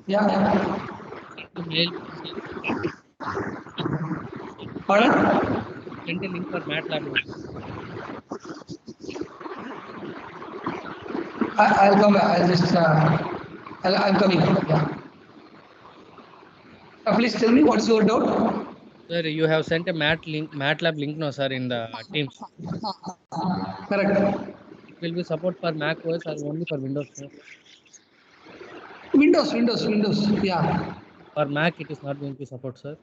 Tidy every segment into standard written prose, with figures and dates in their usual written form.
Yeah, yeah. Send a mail. Pardon? Send a link for MATLAB now. I'll come back. I'll just, I'm coming. Yeah. Please tell me what's your doubt? Sir, you have sent a MATLAB link now, sir, in the Teams. Correct. It will be support for Mac OS or only for Windows, sir. Windows. Yeah. For Mac, it is not going to support, sir.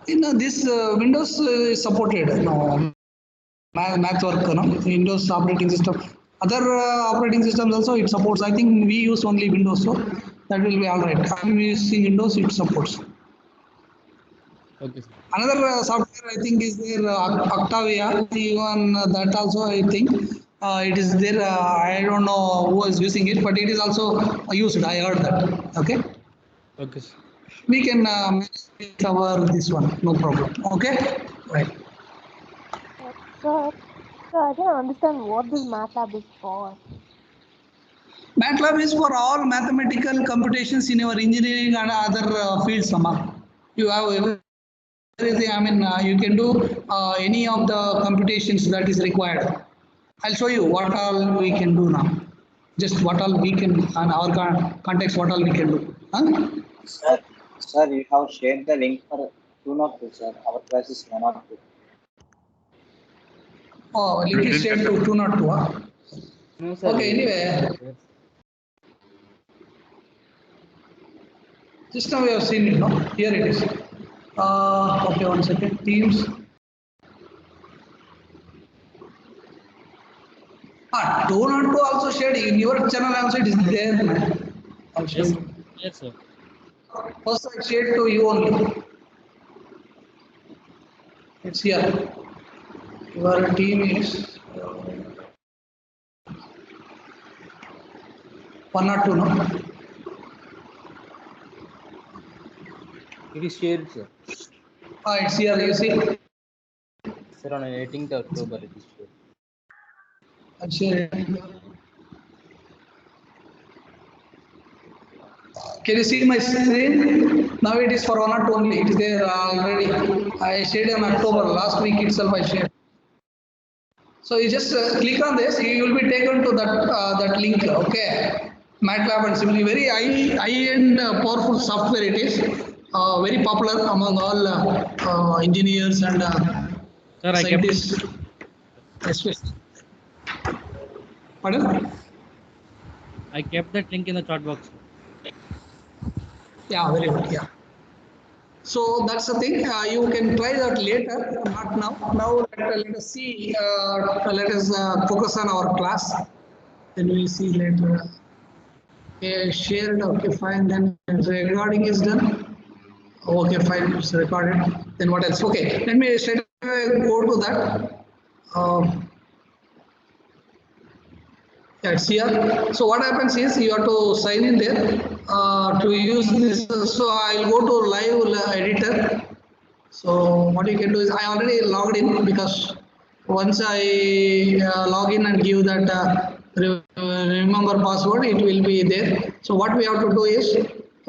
In this Windows is supported. No, Mac work. No, Windows operating system. Other operating systems also it supports. I think we use only Windows, so that will be all right. I'm using Windows. It supports. Okay, sir. Another software I think is there Octavia. Even that also I think it is there. I don't know who is using it, but it is also used. I heard that. Okay, Okay, sir. we can cover this one. No problem. Okay, right. Sir, I didn't understand what this MATLAB is for. MATLAB is for all mathematical computations in your engineering and other fields, Sama. You have everything. I mean, you can do any of the computations that is required. I'll show you what all we can do now. Just what all we can, and our context, what all we can do. Huh? Sir, you have shared the link for 202, sir. Our class is 102. Oh, link is shared to 202. Huh? No, sir. Okay, anyway. Just now we have seen it, no? Here it is. Okay, 1 second. Teams. 202 also shared in your channel also it is there. I'll show Yes, you. yes, sir. First I shared to you only. It's here. Your team is 102, no? It is shared, sir. It's here, you see. Sir, on 18th October, it is shared. I'll share it. Can you see my screen? Now it is for 102 only. It is there already. I shared in October. Last week itself I shared. So you just click on this. You will be taken to that link. Okay. MATLAB and similarly very high-end powerful software it is. Very popular among all engineers and Sir, I kept it. scientists. Especially. Pardon? I kept that link in the chat box. Yeah, very good. Yeah. So that's the thing. You can try that later, not now. Now let us see. Let us focus on our class. Then we see later. Okay, shared. Okay, fine. Then the recording is done. Okay, fine. It's recorded. Then what else? Okay, let me straight away go to that. Yeah, it's here. So what happens is you have to sign in there to use this. So I'll go to live editor. So what you can do is I already logged in because once I log in and give that remember password, it will be there. So what we have to do is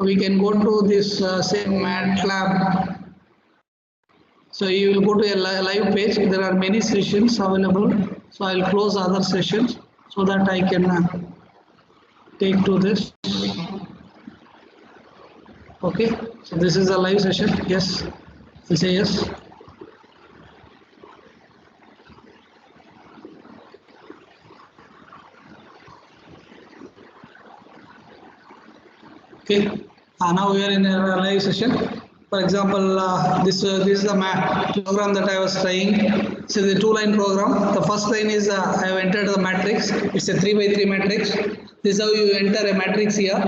we can go to this same MATLAB. So you will go to a live page. There are many sessions available. So I'll close other sessions so that I can take to this. Okay. So this is a live session. Yes. I'll say yes. Okay, now we are in a live session. For example, this is the program that I was trying. So the two-line program. The first line is I have entered the matrix. It's a 3 by 3 matrix. This is how you enter a matrix here.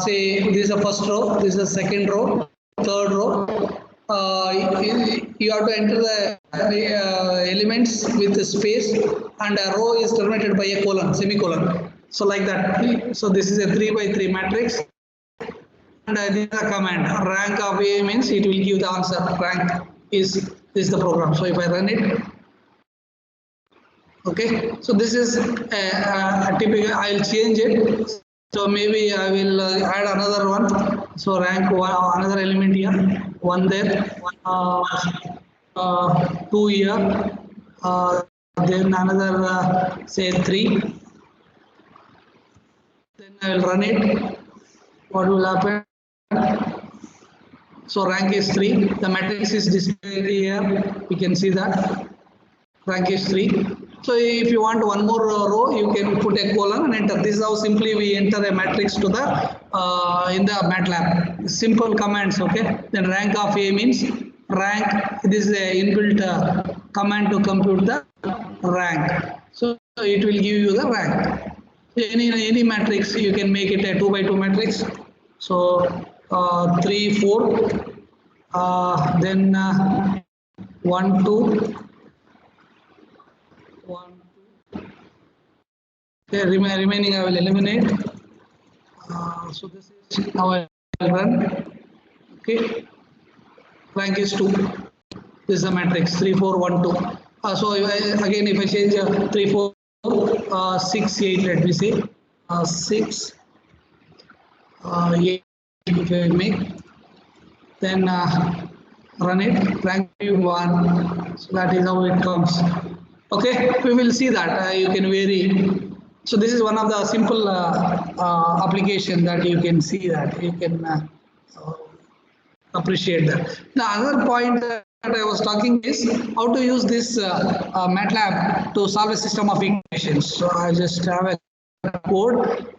Say this is the first row, this is the second row, third row. You have to enter the elements with the space, and a row is terminated by a colon, semicolon. So like that. So this is a 3 by 3 matrix. And this is a command. Rank of A means it will give the answer. Rank is the program. So if I run it, Okay, so this is a typical. I'll change it. So maybe I will add another one. So rank one, another element here, one there, two here, then another say 3. Then I will run it. What will happen? So rank is 3. The matrix is displayed here. You can see that rank is 3. So if you want one more row, you can put a colon and enter. This is how simply we enter a matrix to the in the MATLAB. Simple commands. Okay. Then rank of A means rank. This is a inbuilt command to compute the rank. So it will give you the rank. Any matrix you can make it a 2 by 2 matrix. So 3, 4, then 1, 2, 1, 2. Okay, remaining I will eliminate. So this is how I will run. Okay, rank is 2. This is the matrix 3, 4, 1, 2. So again, if I change 3, 4, 6, 8, let me say 6, 8. If I make, then run it, rank 1. So that is how it comes. Okay, we will see that you can vary. So this is one of the simple application that you can see that you can appreciate that. The other point that I was talking is how to use this MATLAB to solve a system of equations. So I just have a code.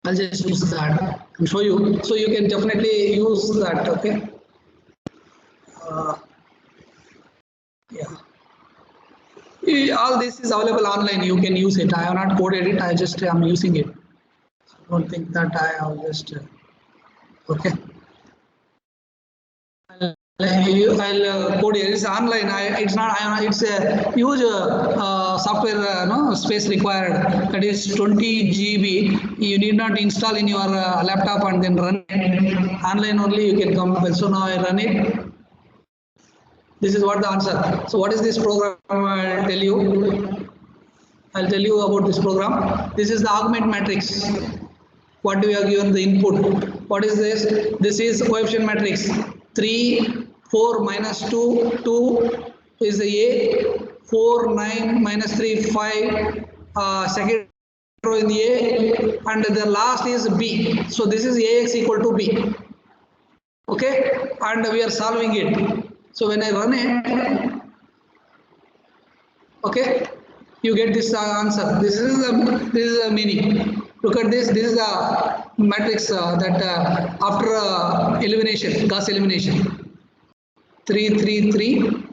I'll just use that and show you. So you can definitely use that. Okay. Yeah. All this is available online. You can use it. I have not coded it. I just am using it. So don't think that I have just. Okay. I'll code here. It's online. It's not. It's a huge software space required. That is 20 GB. You need not install in your laptop and then run it. Online only you can compile. So now I run it. This is what the answer. So what is this program? I'll tell you. I'll tell you about this program. This is the augment matrix. What we have given the input. What is this? This is coefficient matrix. 3, 4, minus 2, 2 is the A, 4, 9, minus 3, 5, second row in the A, and the last is B. So this is AX equal to B. Okay, and we are solving it. So when I run it, okay, you get this answer. This is the meaning. Look at this. This is the matrix that after elimination, Gauss elimination. 3, 3, 3,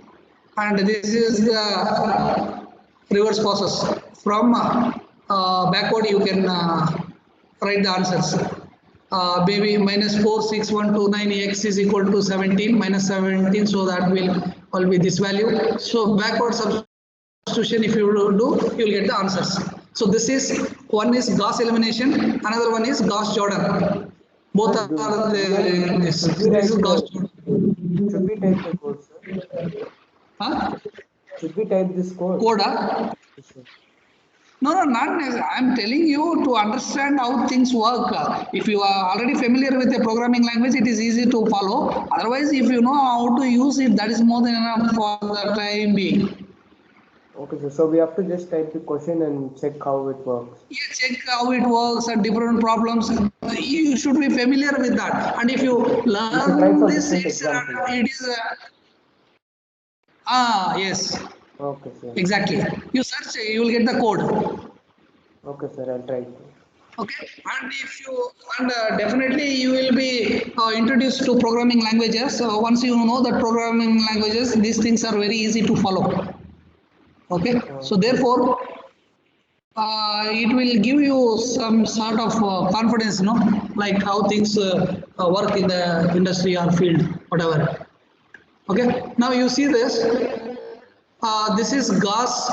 and this is the reverse process. From backward, you can write the answers. Maybe minus 4, 6, 1, 2, 9, x is equal to 17, minus 17, so that will be this value. So backward substitution, if you do, you will get the answers. So this is, one is Gauss elimination, another one is Gauss Jordan. Both are this is Gauss Jordan. Should we type the code, sir? Huh? Should we type this code? Code? No, not necessarily. I'm telling you to understand how things work. If you are already familiar with a programming language, it is easy to follow. Otherwise, if you know how to use it, that is more than enough for the time being. Okay, sir. So we have to just type the question and check how it works. Yeah, check how it works and different problems. You should be familiar with that. And if you learn this, it is yes. Okay, sir. Exactly. You search, you will get the code. Okay, sir. I'll try to. Okay, and if you definitely you will be introduced to programming languages. Once you know that programming languages, these things are very easy to follow. Okay, so therefore it will give you some sort of confidence, like how things work in the industry or field, whatever. Okay, now you see this. This is Gauss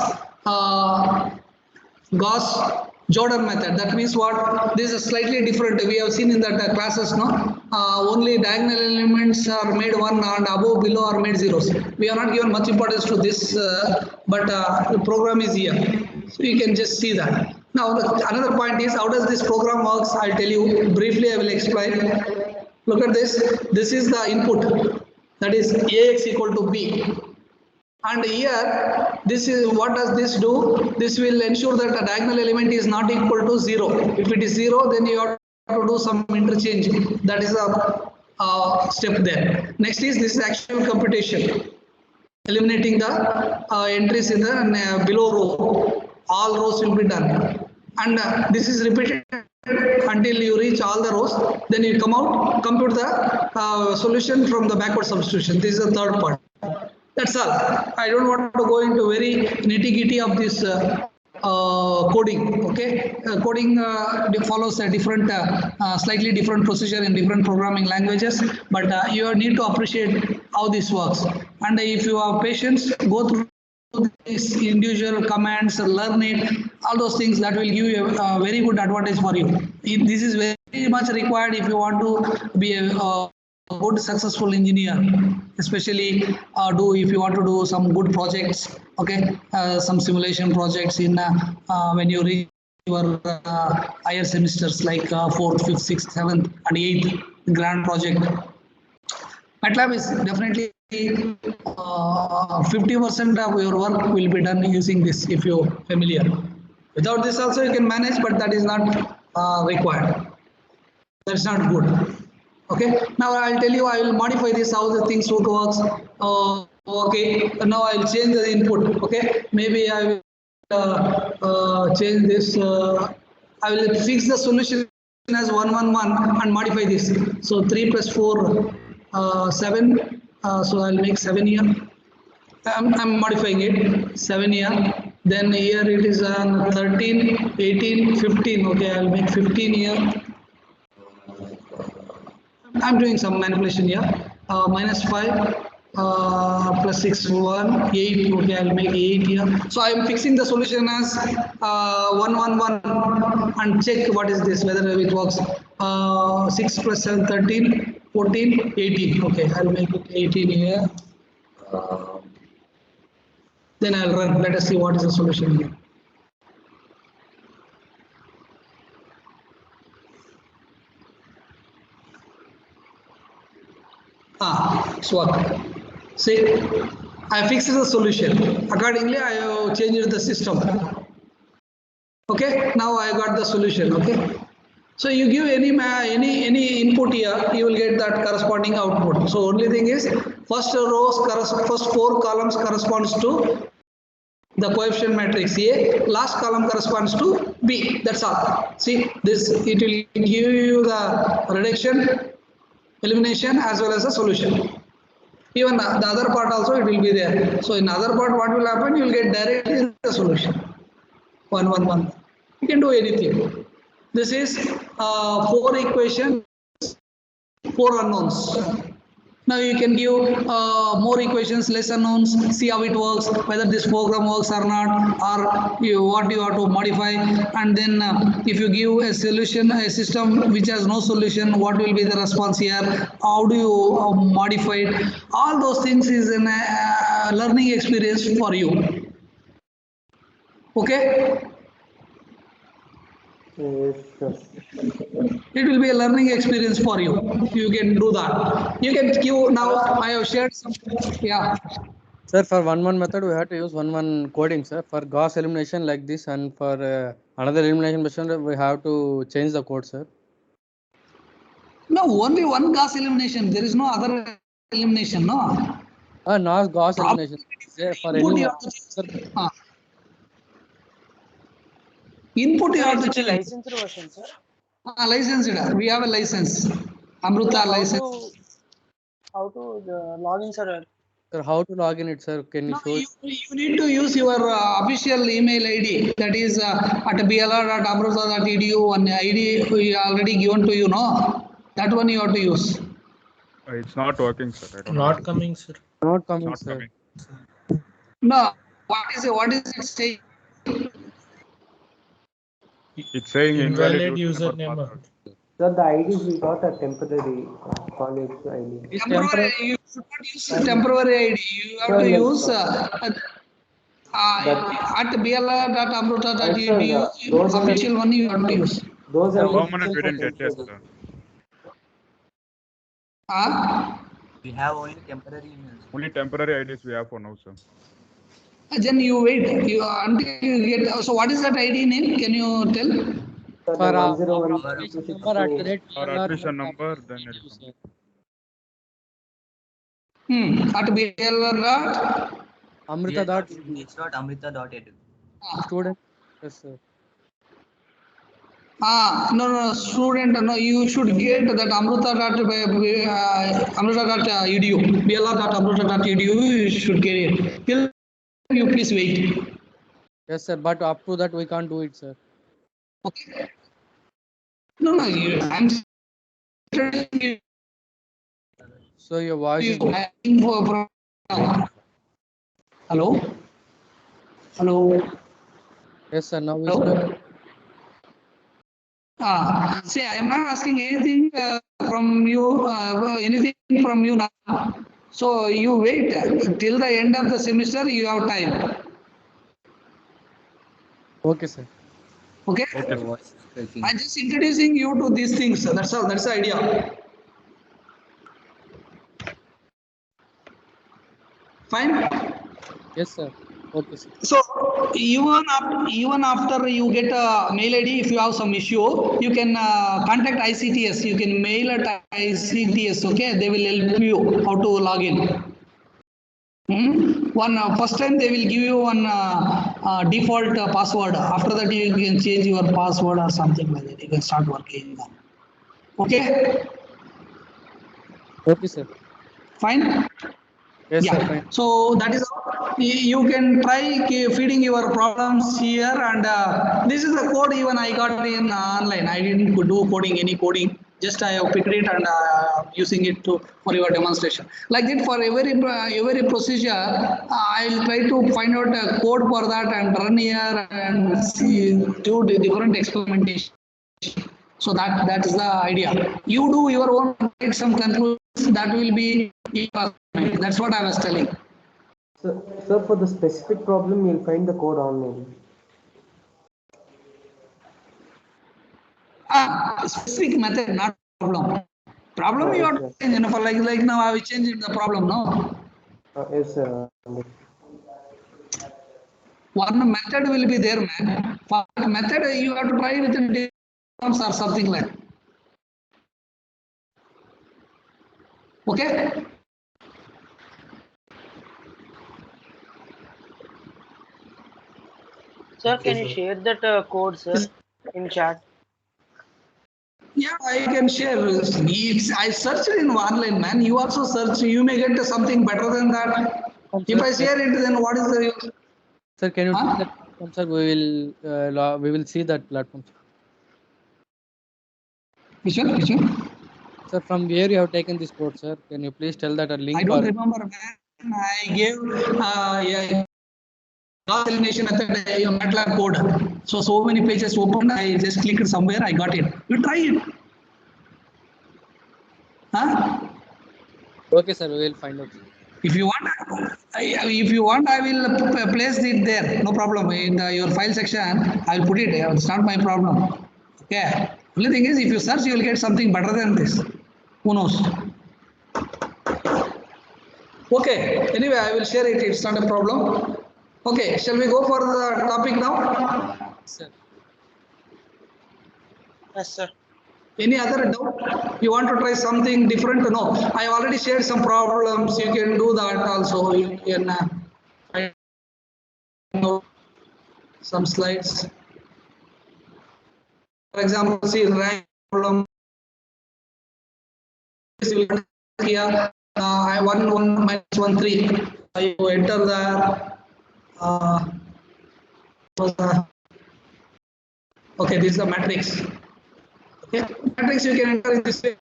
Jordan method. That means what? This is slightly different. We have seen in that classes, no? Only diagonal elements are made 1 and above, below are made zeros. We are not given much importance to this, but the program is here. So you can just see that. Now, another point is, how does this program works? I'll tell you briefly, I will explain. Look at this. This is the input. That is AX equal to B. And here, this is what does this do? This will ensure that the diagonal element is not equal to 0. If it is 0, then you have to do some interchange. That is a step there. Next is this actual computation, eliminating the entries in the below row. All rows will be done. And this is repeated until you reach all the rows. Then you come out, compute the solution from the backward substitution. This is the third part. That's all. I don't want to go into very nitty-gritty of this coding. Okay, coding follows a different, slightly different procedure in different programming languages. But you need to appreciate how this works. And if you have patience, go through these individual commands, learn it. All those things that will give you a very good advantage for you. This is very much required if you want to be a good successful engineer, especially if you want to do some good projects, okay, some simulation projects in when you reach your higher semesters like 4th, 5th, 6th, 7th and 8th grand project. MATLAB is definitely 50% of your work will be done using this if you're familiar. Without this also you can manage, but that is not required. That's not good. Okay, now I'll tell you, I will modify this, how the things would works. Okay, now I'll change the input. Okay, maybe I will change this. I will fix the solution as 1, 1, 1 and modify this. So 3 plus 4, 7. So I'll make 7 here. I'm modifying it 7 here. Then here it is 13, 18, 15. Okay, I'll make 15 here. I'm doing some manipulation here. Minus 5 plus 6, 1, 8. Okay, I'll make 8 here. So I'm fixing the solution as 1, 1, 1 and check what is this, whether it works. 6 plus 7, 13, 14, 18. Okay, I'll make it 18 here. Then I'll run. Let us see what is the solution here. It's work. See, I fixed the solution. Accordingly, I have changed the system. Okay, now I got the solution. Okay, so you give any input here, you will get that corresponding output. So only thing is, first 4 columns corresponds to the coefficient matrix A, last column corresponds to B. That's all. See, this it will give you the reduction, elimination as well as the solution. Even the other part also it will be there. So in other part what will happen, you will get directly the solution. 1, 1, 1. You can do anything. This is 4 equations, 4 unknowns. Now you can give more equations, less unknowns, see how it works, whether this program works or not, or what you have to modify. And then if you give a solution, a system which has no solution, what will be the response here? How do you modify it? All those things is a learning experience for you. Okay? Yes, sir. It will be a learning experience for you. You can do that. You can give now. I have shared some. Yeah. Sir, for 1-1 method, we have to use 1-1 coding, sir. For Gauss elimination like this, and for another elimination method, we have to change the code, sir. No, only one Gauss elimination. There is no other elimination, no. Not Gauss elimination. Sir, for any input you have to change. Licensed version, sir. Licensed. We have a license. Amruta license. How to log in, sir? Sir, how to log in it, sir? Can you show? You need to use your official email ID. That is at blr.amruta.edu. One ID we already given to you, no? That one you have to use. It's not working, sir. I don't Not know. coming, sir. Not coming, Not sir. coming. No. What is it saying? It's saying Invalid invalid username or username. password. Sir, the IDs we got are temporary college ID. It's Temporary, you should not use temporary ID. You have to use at bla.amruta.edu, official one you have to use. Those are like Permanent we didn't get yet, sir. We have only temporary emails. Only temporary IDs we have for now, sir. Then you wait. Until you get. So what is that ID name? Can you tell? for our 101 application number at the rate Our VLR admission number, then it will sir. come. At bla. Amrita dot Amrita.edu. student. Yes, sir. No, student, no, you should get that amruta.edu, bla.amruta.edu, you should get it. Till you please wait. Yes, sir. But up to that we can't do it, sir. Okay. No, I'm So your voice is hello? Hello? yes, sir. Now we Hello? speak. See, I am not asking anything from you, anything from you now. So you wait till the end of the semester, you have time. Okay, sir. Okay? Okay, Your voice is breaking. I'm just introducing you to these things. That's all. That's the idea. Fine. Yes, sir. Okay, sir. So even after you get a mail ID, if you have some issue, you can contact ICTS. You can mail at ICTS. Okay, they will help you how to log in. First time they will give you one default password. After that you can change your password or something like that. You can start working. Okay, Okay, sir. fine. Yes, sir. Yeah. Fine. So that is how you can try feeding your problems here, and this is the code even I got in online. I didn't do any coding. Just I have picked it and using it for your demonstration. Like that for every procedure, I'll try to find out a code for that and run here and see, do the different experimentation. So that is the idea. You do your own, get some conclusions. That will be. That's what I was telling. Sir, for the specific problem, you'll find the code online. Specific method, not problem. Problem you have to change. For like now, I will change the problem. No. Yes, sir. One method will be there, man. For that method, you have to try with the terms or something like. Okay. Sir, can you share that code, sir, in chat? Yeah, I can share. I searched in online, man. You also search. You may get something better than that. If I share it, then what is the use? Sir, can you tell that platform, sir? We will see that platform. Which one? Which one? Sir, from where you have taken this code, sir? Can you please tell that a link? I don't remember, man. I gave elimination method MATLAB code. So many pages opened. I just clicked somewhere. I got it. You try it. Huh? Okay, sir. We will find out. If you want, I will place it there. No problem. In your file section, I will put it there. It's not my problem. Okay. Only thing is, if you search, you will get something better than this. Who knows? Okay. Anyway, I will share it. It's not a problem. Okay. Shall we go for the topic now? Sir. Yes, sir. Any other doubt? You want to try something different? No. I already shared some problems. You can do that also. You can some slides. For example, see rank problem. Here, I 1 minus 1 3. You enter the okay. This is the matrix. Okay, matrix you can enter in this way.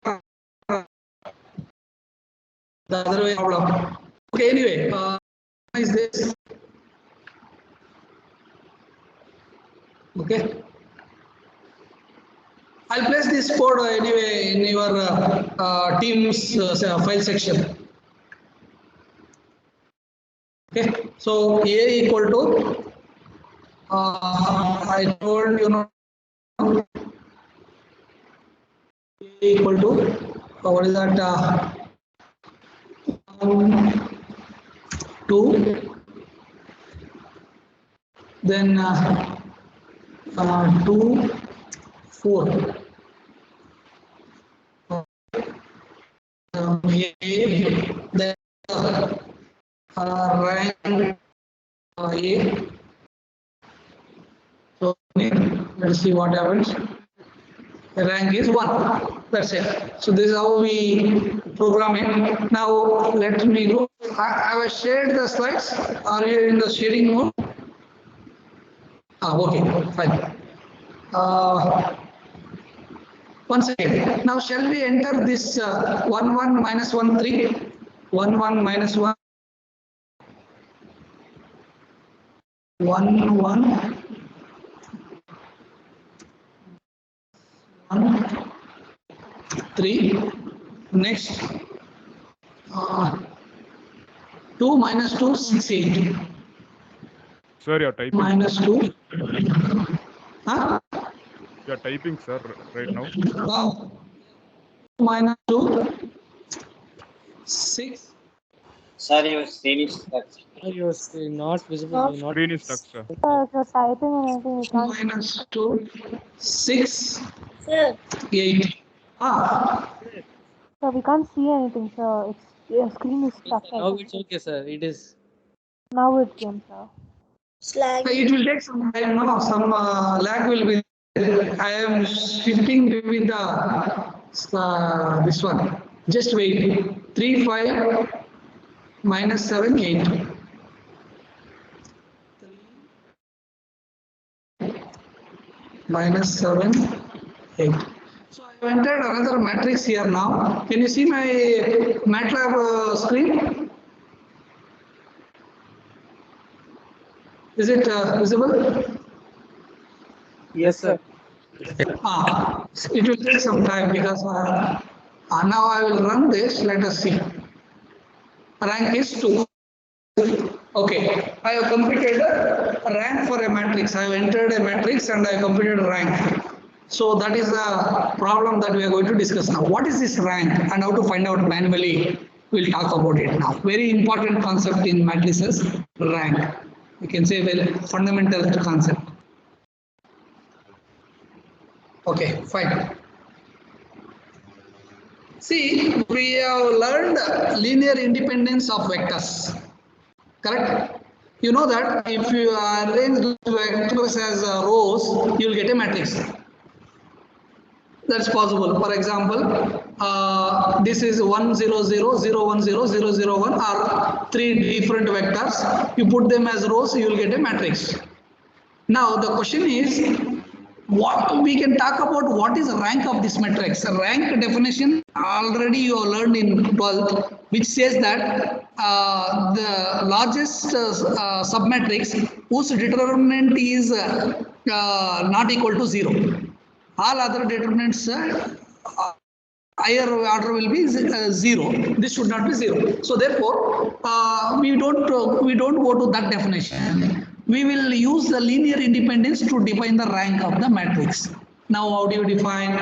The other way problem. Okay. Anyway, is this okay? I'll place this code anyway in your Teams file section. Okay, so A equal to, I told you know, A equal to, what is that, 2, then 2, 4. Then rank A. So let's see what happens. The rank is 1. That's it. So this is how we program it. Now let me go. I have shared the slides. Are you in the sharing mode? Okay, fine. Once again, now shall we enter this 1 1 minus 1 3, 1 1 minus 1, 1 1 1 3. Next 2 minus 2 6 8. Sir, you're typing. Minus 2. Huh? You're typing, sir, right now. Minus 2 6. Sir, your screen is stuck. Your screen not visible. Not Screen is stuck, sir. If you're typing and anything, you can't. Minus 2 6 Sir. 8. So we can't see anything, sir. It's your screen is stuck. now it's okay, sir. It is. Now it came, sir. It will take some time, no? Some lag will be. I am shifting between the this one. Just wait. 3 5 minus 7 8. 3 minus 7 8. So I have entered another matrix here now. Can you see my MATLAB screen? Is it visible? Yes, sir. It will take some time because now I will run this. Let us see. Rank is 2. Okay, I have computed a rank for a matrix. I have entered a matrix and I computed a rank. So that is the problem that we are going to discuss now. What is this rank and how to find out manually? We'll talk about it now. Very important concept in matrices, rank. We can say very fundamental concept. Okay, fine. See, we have learned linear independence of vectors. Correct? You know that if you arrange vectors as rows, you will get a matrix. That's possible. For example, this is 1 0 0 0 1 0 0 0 1 are 3 different vectors. You put them as rows, you will get a matrix. Now the question is, what we can talk about what is the rank of this matrix. Rank definition already you have learned in 12th, which says that the largest submatrix whose determinant is not equal to 0. All other determinants higher order will be 0. This should not be 0. So therefore, we don't go to that definition. We will use the linear independence to define the rank of the matrix. Now, how do you define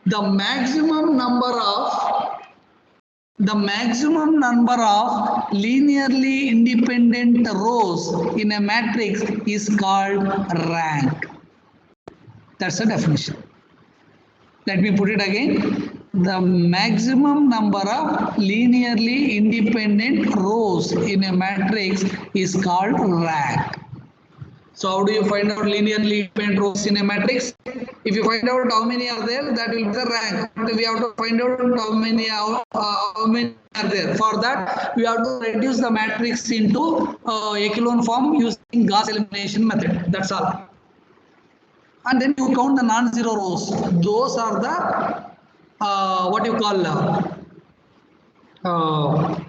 the maximum number of linearly independent rows in a matrix is called rank. That's the definition. Let me put it again. The maximum number of linearly independent rows in a matrix is called rank. So how do you find out linearly independent rows in a matrix? If you find out how many are there, that will be the rank. But we have to find out how many are there. For that, we have to reduce the matrix into echelon form using Gauss elimination method. That's all. And then you count the non-zero rows. Those are the what you call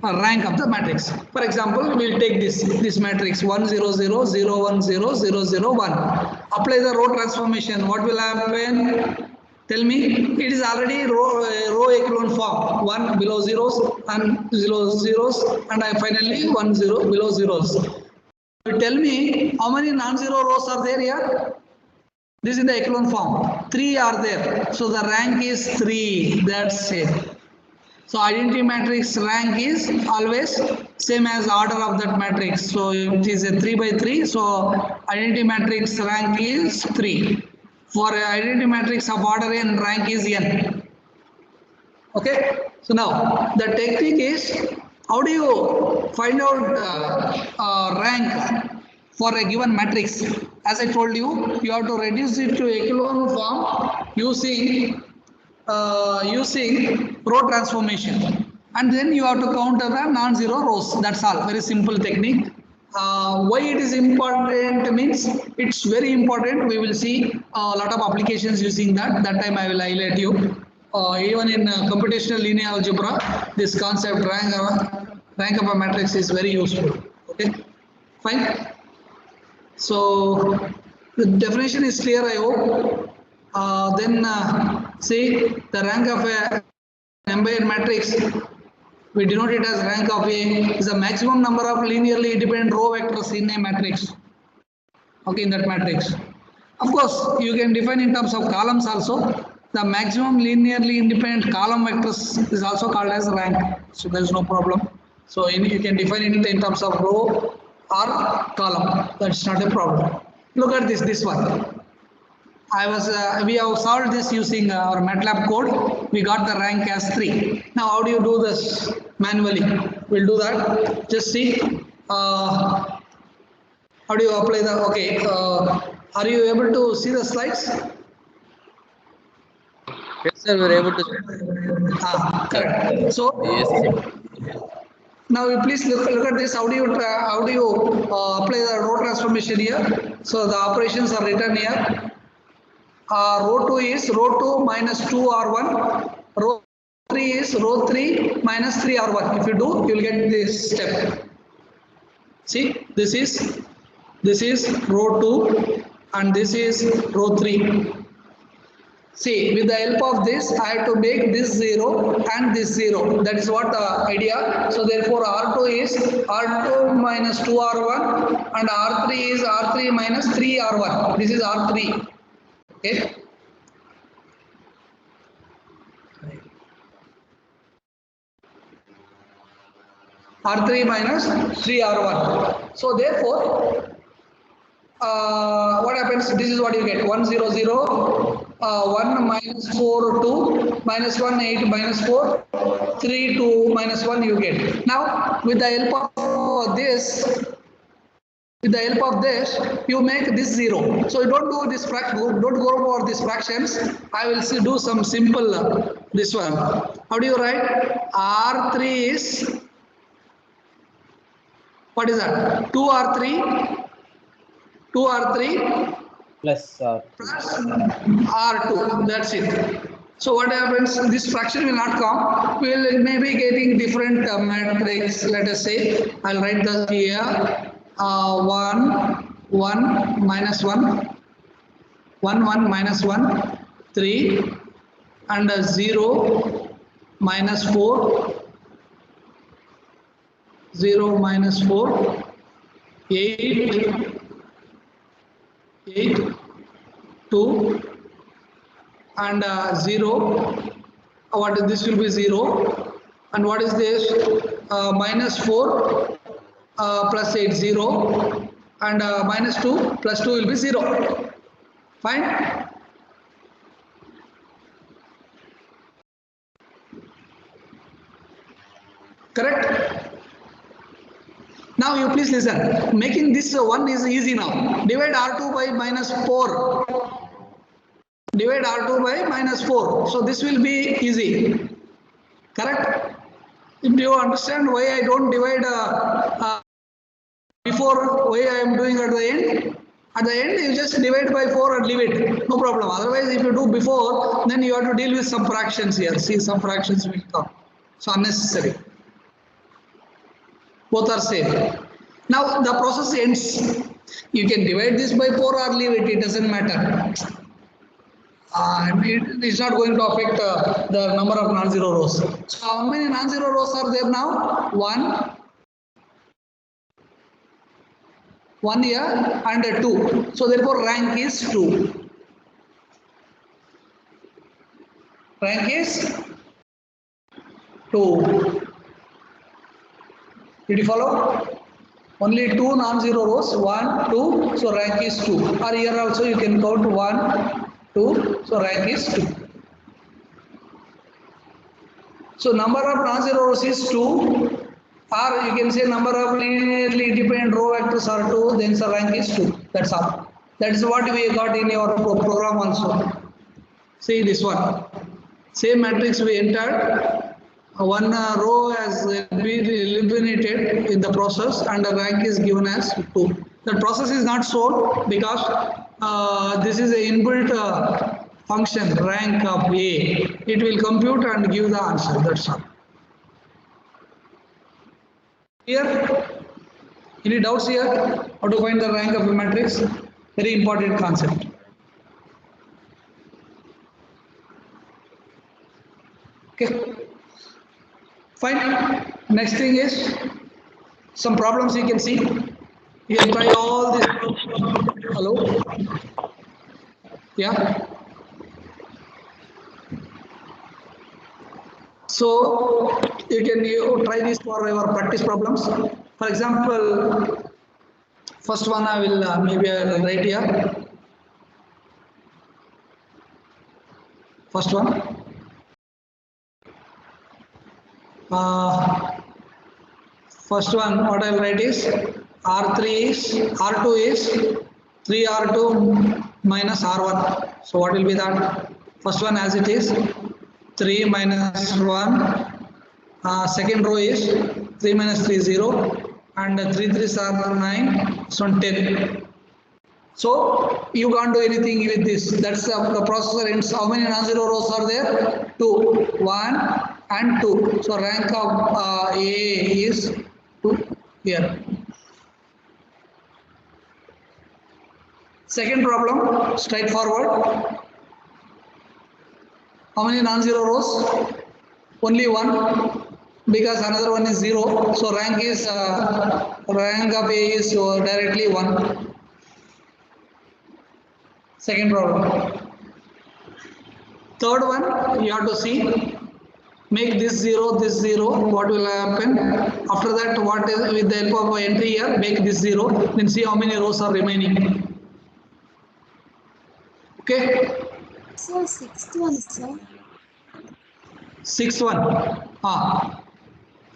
rank of the matrix. For example, we will take this matrix 1 0 0 0 1 0 0 0 1. Apply the row transformation. What will happen? Tell me, it is already row echelon form. 1 below zeros and below zeros, and I finally 1 0 below zeros. You tell me how many non-zero rows are there here? This is the echelon form. 3 are there. So the rank is 3. That's it. So identity matrix rank is always same as order of that matrix. So it is a 3 by 3. So identity matrix rank is 3. For identity matrix of order n, rank is n. Okay. So now the technique is, how do you find out rank for a given matrix? As I told you, you have to reduce it to echelon form using row transformation, and then you have to counter the non-zero rows. That's all. Very simple technique. Why it is important means, it's very important. We will see a lot of applications using that. That time I will highlight you. Even in computational linear algebra, this concept rank of a matrix is very useful. Okay, fine. So the definition is clear, I hope. Then see, the rank of a n-by-n matrix, we denote it as rank of A is the maximum number of linearly independent row vectors in a matrix. Okay, in that matrix. Of course, you can define in terms of columns also. The maximum linearly independent column vectors is also called as rank. So there is no problem. So you can define it in terms of row or column. That's not a problem. Look at this one. We have solved this using our MATLAB code. We got the rank as 3. Now how do you do this manually? We'll do that. Just see. How do you apply the, okay. Are you able to see the slides? Yes, sir, we are able to. Correct. So, Yes. now you please look at this. How do you apply the row transformation here? So the operations are written here. Row 2 is row 2 minus 2 R1. Row 3 is row 3 minus 3 R1. If you do, you will get this step. See, this is row 2 and this is row 3. See, with the help of this, I have to make this 0 and this 0. That is what the idea. So therefore, R2 is R2 minus 2R1 and R3 is R3 minus 3R1. This is R3. Okay. R3 minus 3R1. So therefore, what happens? This is what you get: 1 0 0, 1 minus 4 2, minus 1 8, minus 4 3 2, minus 1 you get. Now with the help of this. With the help of this, you make this 0. So you don't do this fraction, don't go over these fractions. I will do some simple this one. How do you write? R3 is, what is that? 2R3 Plus R2. That's it. So what happens? This fraction will not come. We will maybe getting different matrix. Let us say I'll write that here. 1 1 minus 1 1 1 minus 1 3 and 0 minus 4 0 minus 4 8 2 and 0. What is this? Will be 0. And what is this? Minus 4 plus 8 0 and minus 2 plus 2 will be 0. Fine. Correct. Now you please listen. Making this one is easy now. Divide R2 by minus 4. Divide R2 by minus 4. So this will be easy. Correct. If you understand why I don't divide before, why I am doing at the end. At the end, you just divide by 4 and leave it. No problem. Otherwise, if you do before, then you have to deal with some fractions here. See, some fractions will come. So unnecessary. Both are same. Now the process ends. You can divide this by 4 or leave it. It doesn't matter. and it's not going to affect the number of non-zero rows. So how many non-zero rows are there now? One here and 2. So therefore rank is 2. Rank is 2. Did you follow? Only 2 non-zero rows, 1, 2, so rank is 2. Or here also you can count 1, 2, so rank is 2. So number of non-zero rows is 2, or you can say number of linearly independent row vectors are 2, then the rank is 2. That's all. That is what we got in your program also. See this one. Same matrix we entered. One row has been eliminated in the process and the rank is given as 2. The process is not solved because this is an inbuilt function rank of A. It will compute and give the answer. That's all. Here, any doubts here? How to find the rank of a matrix? Very important concept. Okay. Fine. Next thing is some problems you can see. You can try all this. Hello? Yeah. So you can try this for your practice problems. For example, first one I will maybe I will write here. First one. First one, what I will write is R2 is 3R2 minus R1. So what will be that? First one as it is 3 minus 1. Second row is 3 minus 3 0 and 3 3s are 9, so 10. So you can't do anything with this. That's the processor ends. How many non-zero rows are there? 2, 1 and 2. So rank of A is 2 here. Second problem, straightforward. How many non-zero rows? Only 1, because another one is 0. So rank of A is directly 1. Second problem. Third one, you have to see. Make this 0, what will happen? After that, what is with the help of entry here, make this 0, then see how many rows are remaining. Okay? So, sixth one, sir. Sixth one.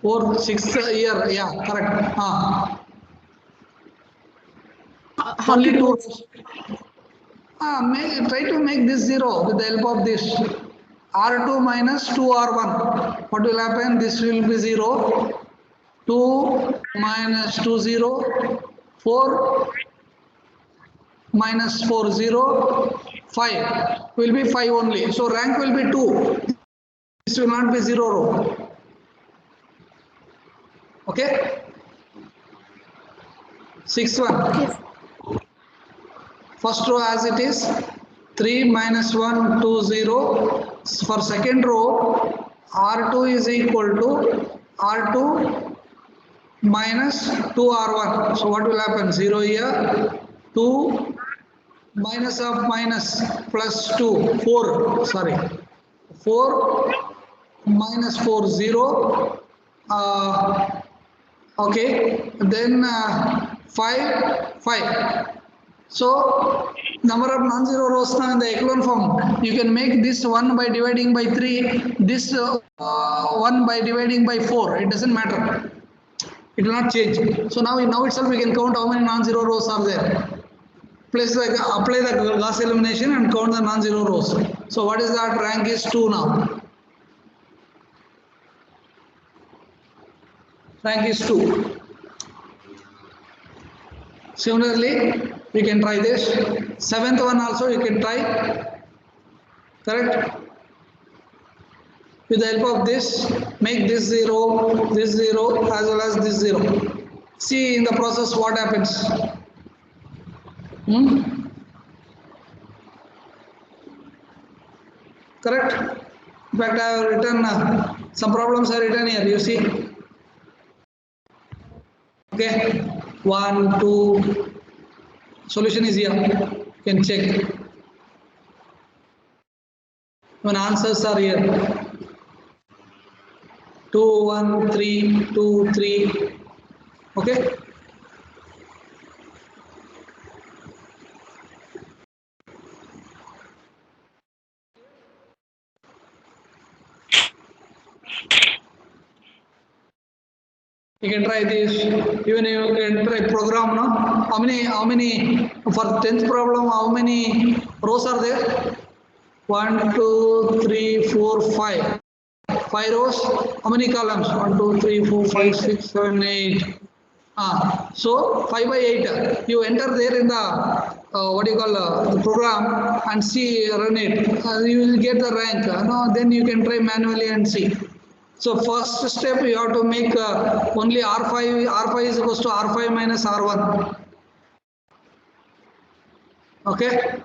6th year, yeah, correct. Only 2 rows. Try to make this 0 with the help of this. R2 minus 2R1. What will happen? This will be 0. 2 minus 2 0. 4 minus 4 0. 5 will be 5 only. So rank will be 2. This will not be 0 row. Okay? Sixth one. First row as it is 3 minus 1 2 0. For second row R2 is equal to R2 minus 2R1. So what will happen? 0 here, 2 minus of minus plus 2, 4, sorry, 4 minus 4, 0. Okay, then 5. So number of non-zero rows now in the echelon form. You can make this 1 by dividing by 3, this 1 by dividing by 4. It doesn't matter. It will not change. So now itself we can count how many non-zero rows are there. Apply the Gauss elimination and count the non-zero rows. So what is that? Rank is 2 now. Rank is 2. Similarly, we can try this. 7th one also you can try. Correct? With the help of this, make this 0 as well as this 0. See in the process what happens. Correct? In fact, I have written some problems are written here, you see. Okay, 1, 2, solution is here, you can check. When answers are here, 2, 1, 3, 2, 3, okay. You can try this, even you can try program, no? How many, for 10th problem, how many rows are there? 1, 2, 3, 4, 5. 5 rows, how many columns? 1, 2, 3, 4, 5, 6, 7, 8. So 5 by 8, you enter there in the what you call the program and see, run it. You will get the rank. No, then you can try manually and see. So first step, you have to make only R5. R5 is equals to R5 minus R1. Okay.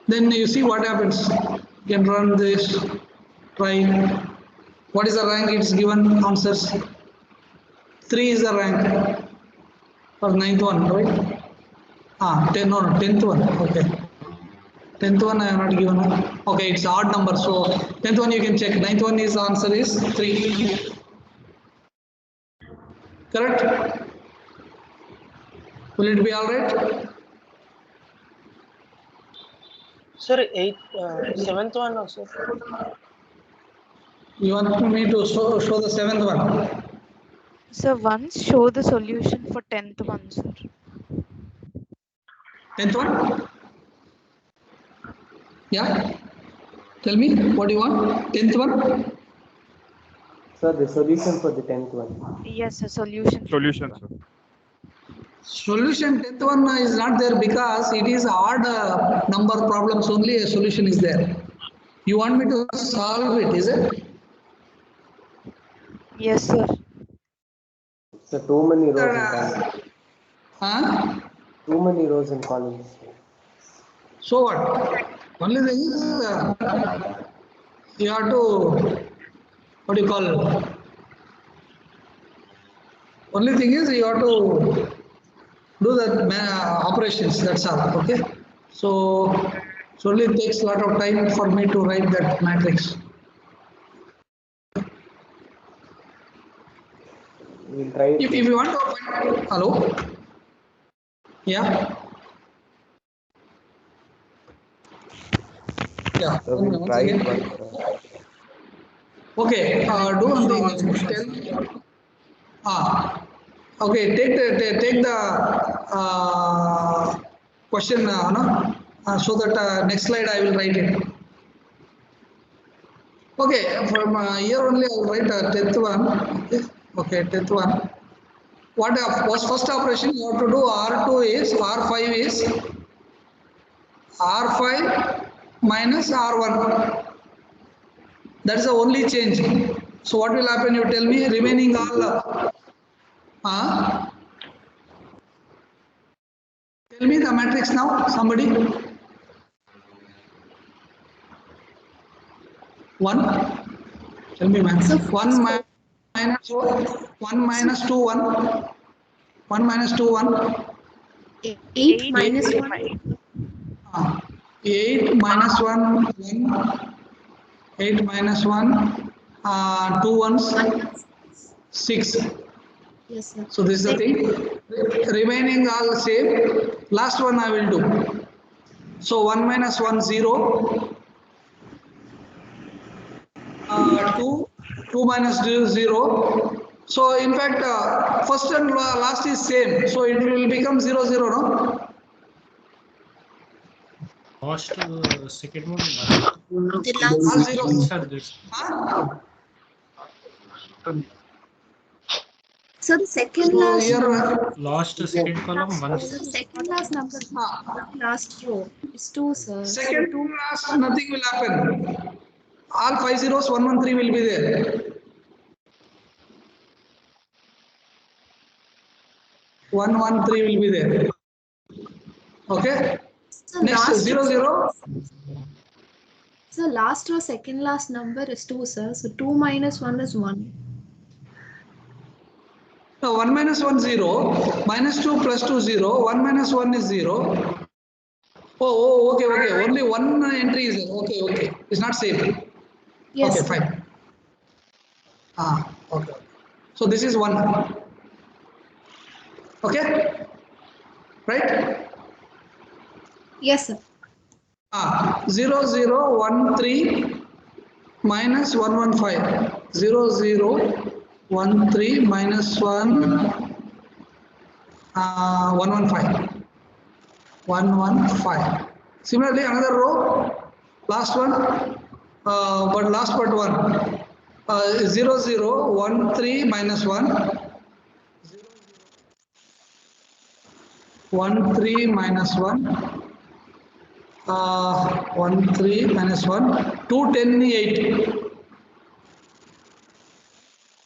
Then you see what happens. You can run this. Try. What is the rank? It's given answers. 3 is the rank for 9th one, right? 10, no, 10th one. Okay. 10th one I have not given. Okay, it's odd number. So 10th one you can check. 9th one is answer is 3. Correct? Will it be all right? Sir, 7th one also. You want me to show the 7th one? Sir, once show the solution for 10th one, sir. 10th one? Yeah? Tell me what do you want? 10th one? Sir, the solution for the 10th one. Yes, sir, solution. Solution, sir. Solution 10th one is not there because it is odd number problems only a solution is there. You want me to solve it, is it? Yes, sir. So too many rows and columns. Too many rows and columns. So what? Only thing is you have to, what do you call? Only thing is you have to do the operations, that's all, okay? So it only takes a lot of time for me to write that matrix. We'll try it. If you want to open, hello? Yeah? Yeah. So we'll try it once. Okay, do one thing. Okay, take the question no? So that next slide I will write it. Okay, from here only I will write 10th one. Okay, 10th one. What was first operation you have to do? R2 is, R5 is R5 minus R1. That is the only change. So what will happen? You tell me. Remaining all. Tell me the matrix now. Somebody. 1. Tell me, man. 1 minus 1 minus 2 1. 1 minus 2 1. 8 minus 1. 8 minus 1 1. 8 minus 1. 2 ones. 6. Yes, sir. So this is the thing. Remaining all same. Last one I will do. So 1 minus 1 0. 2 minus 0. So in fact first and last is same. So it will become 0 0, no? Last second one. The last All zeros. Are this? So the second So last here number. Last second column one. So the second last number. Last row is 2, sir. second So 2. last nothing will happen. All 5 zeros 113 will be there. 113 will be there. Okay. So Next last 0 0. So last row, second last number is 2, sir. So 2 minus 1 is 1. No, 1 minus 1, 0. Minus 2 plus 2, 0. 1 minus 1 is 0. Okay. Only one entry is there. Okay. It's not saved. Yes. Okay, fine. Okay. So this is 1. Okay? Right? Yes, sir. 0, 0, 1, 3 minus 1, 1, 5. 0, 0, 1, 3 minus 1, 1, 1, 5. 1, 1, 5. Similarly, another row, last one, but last but 1. 0, 0, 1, 3 minus 1. 1, 3 minus 1. 1, 3 minus 1. 2, 10, 8.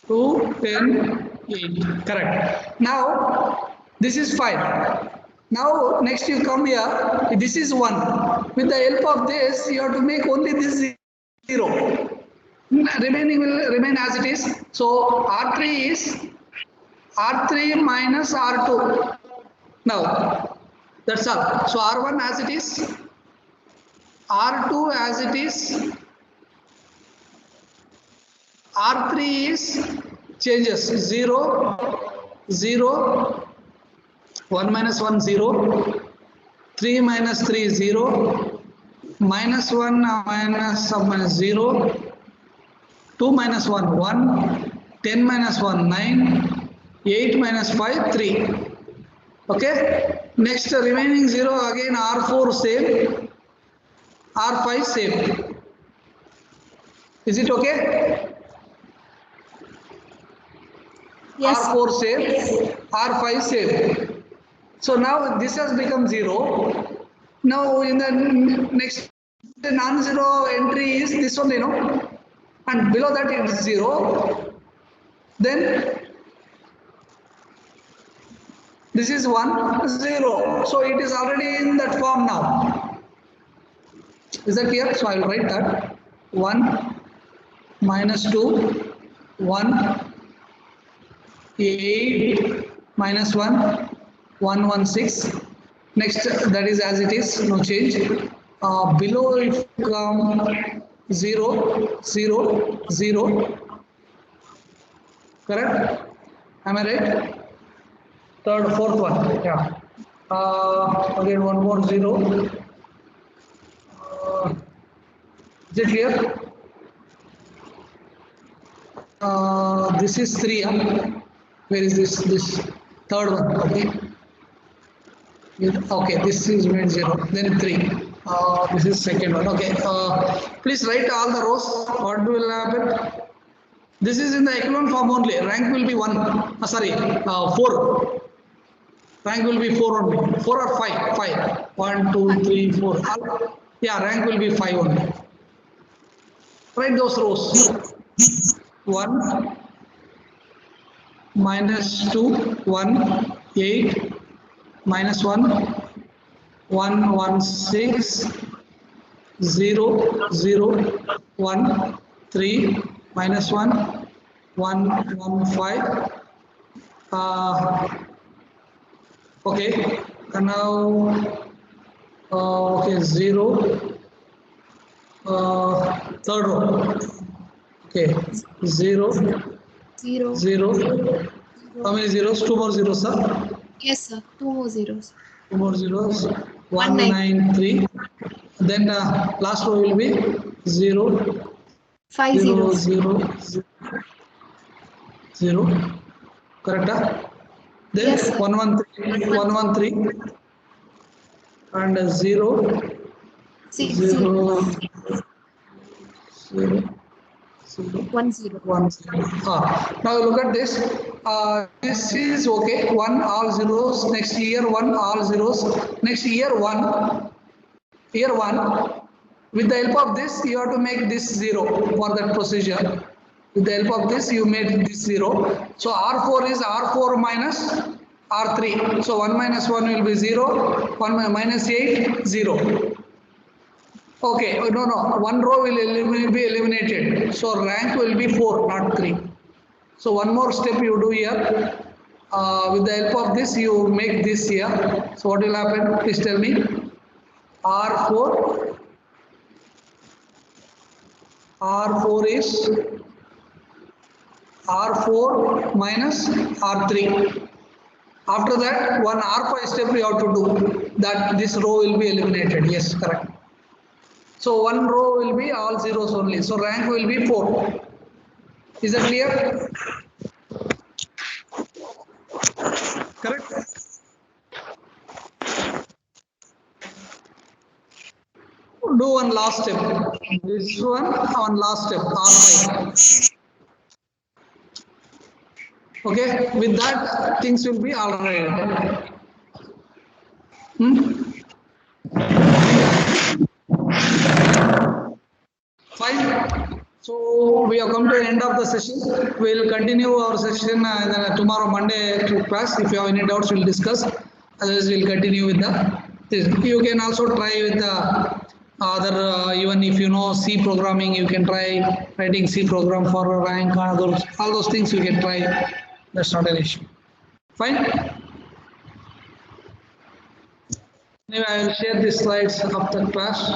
2, 10, 8. Correct. Now, this is 5. Now, next you come here. This is 1. With the help of this, you have to make only this 0. Remaining will remain as it is. So, R3 is R3 minus R2. Now, that's all. So, R1 as it is. R2 as it is. R3 is changes 0, 0, 1 minus 1, 0, 3 minus 3, 0, minus 1 minus 0, 2 minus 1, 1, 10 minus 1, 9, 8 minus 5, 3. Okay. Next remaining 0 again R4 same, R5 same. Is it okay? Yes. R4 same, R5 same. So now this has become 0. Now in the next non-zero entry is this one, and below that it is 0. Then this is 1, 0. So it is already in that form now. Is that clear? So I will write that 1 minus 2, 1, 8 minus 1, 1, 1, 6. Next, that is as it is, no change. Below it come 0, 0, 0. Correct? Am I right? Third, fourth one. Yeah. Again, one more 0. Is it clear? This is 3. Where is this? This third one. Okay. Okay, this is made 0. Then 3. This is second one. Okay. Please write all the rows. What will happen? This is in the echelon form only. Rank will be 1. 4. Rank will be 4 only. 4 or 5? 5. 1, 2, 3, 4. Yeah, rank will be 5 only. Write those rows. 1 minus 2, 1, 8 minus 1, 1, 1, 6, 0, 0, 1, 3 minus 1, 1, 1, 5. Okay, and now okay, 0, third row. Okay, 0, 0. 0. How many zeros? 2 more zeros, sir. Yes, sir. 2 more zeros. 2 more zeros. 1, 9, 3. Then last row will be 0, 5 0, zeros. 0, 0. Correct? Then Yes, 1, 1, 3, 1, 1, 3. And 0, 6 0, 0. 0. 1 0. 1, 0. Now look at this. This is okay. 1 all zeros. Next year 1 all zeros. Next year 1. Year 1. With the help of this, you have to make this 0 for that procedure. With the help of this, you made this 0. So R4 is R4 minus R3. So 1 minus 1 will be 0. 1 minus 8, 0. Okay, no, one row will be eliminated. So rank will be 4, not 3. So one more step you do here. With the help of this, you make this here. So what will happen? Please tell me. R4 is R4 minus R3. After that, one R5 step we have to do, that this row will be eliminated. Yes, correct. So one row will be all zeros only. So rank will be 4. Is that clear? Correct? Do one last step. This one last step, R5. Okay, with that things will be all right. Fine. So we have come to the end of the session. We will continue our session tomorrow Monday to class. If you have any doubts, we'll discuss. Otherwise, we'll continue with this. You can also try with the other, even if you know C programming, you can try writing C program for a rank. All those things you can try. That's not an issue. Fine. Anyway, I will share the slides of the class.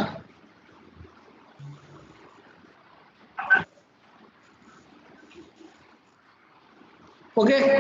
Okay.